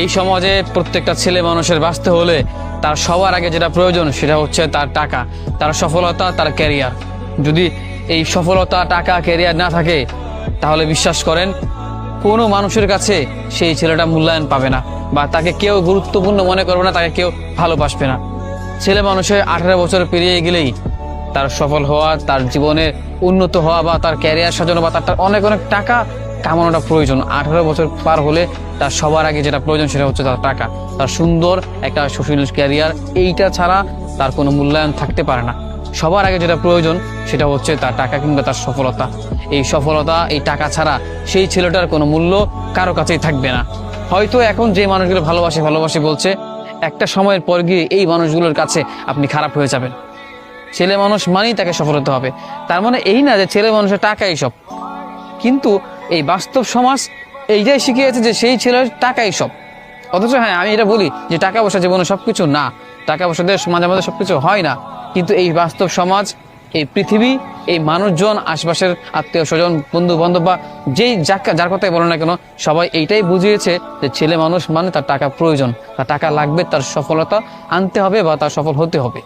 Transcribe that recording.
এই সমাজে প্রত্যেকটা ছেলে মানুষের বাঁচতে হলে তার সবার আগে যেটা প্রয়োজন সেটা হচ্ছে তার টাকা, তার সফলতা, তার ক্যারিয়ার। যদি এই সফলতা, টাকা, ক্যারিয়ার না থাকে তাহলে বিশ্বাস করেন কোনো মানুষের কাছে সেই ছেলেটা মূল্যায়ন পাবে না, বা তাকে কেউ গুরুত্বপূর্ণ মনে করবে না, তাকে কেউ ভালোবাসবে না। ছেলে মানুষের 18 বছর পেরিয়ে গেলেই তার সফল হওয়া, তার জীবনে উন্নত হওয়া, বা তার ক্যারিয়ার সাজানো, বা তার অনেক অনেক টাকা কামানোটা প্রয়োজন। 18 বছর পার হলে তার সবার আগে যেটা প্রয়োজন সেটা হচ্ছে তার টাকা, তার সুন্দর একটা সুশীল ক্যারিয়ার। এইটা ছাড়া তার কোনো মূল্যায়ন থাকতে পারে না। সবার আগে যেটা প্রয়োজন সেটা হচ্ছে তার টাকা কিংবা তার সফলতা। এই সফলতা, এই টাকা ছাড়া সেই ছেলেটার কোনো মূল্য কারো কাছেই থাকবে না। হয়তো এখন যে মানুষগুলো ভালোবাসে ভালোবাসে বলছে, একটা সময়ের পর গিয়ে এই মানুষগুলোর কাছে আপনি খারাপ হয়ে যাবেন। ছেলে মানুষ মানেই তাকে সফল হতে হবে, তার মানে এই না যে ছেলে মানুষের টাকাই সব। কিন্তু এই বাস্তব সমাজ এইটাই শিখিয়েছে যে সেই ছেলের টাকাই সব। অথচ হ্যাঁ, আমি এটা বলি যে টাকা পয়সা জীবনে সবকিছু না, টাকা পয়সা দিয়ে মাঝে মাঝে সবকিছু হয় না। কিন্তু এই বাস্তব সমাজ, এই পৃথিবী, এই মানুষজন, আশপাশের আত্মীয় স্বজন, বন্ধু বান্ধব বা যার কথাই বলো না কেন, সবাই এইটাই বুঝিয়েছে যে ছেলে মানুষ মানে তার টাকা প্রয়োজন, তার টাকা লাগবে, তার সফলতা আনতে হবে বা তার সফল হতে হবে।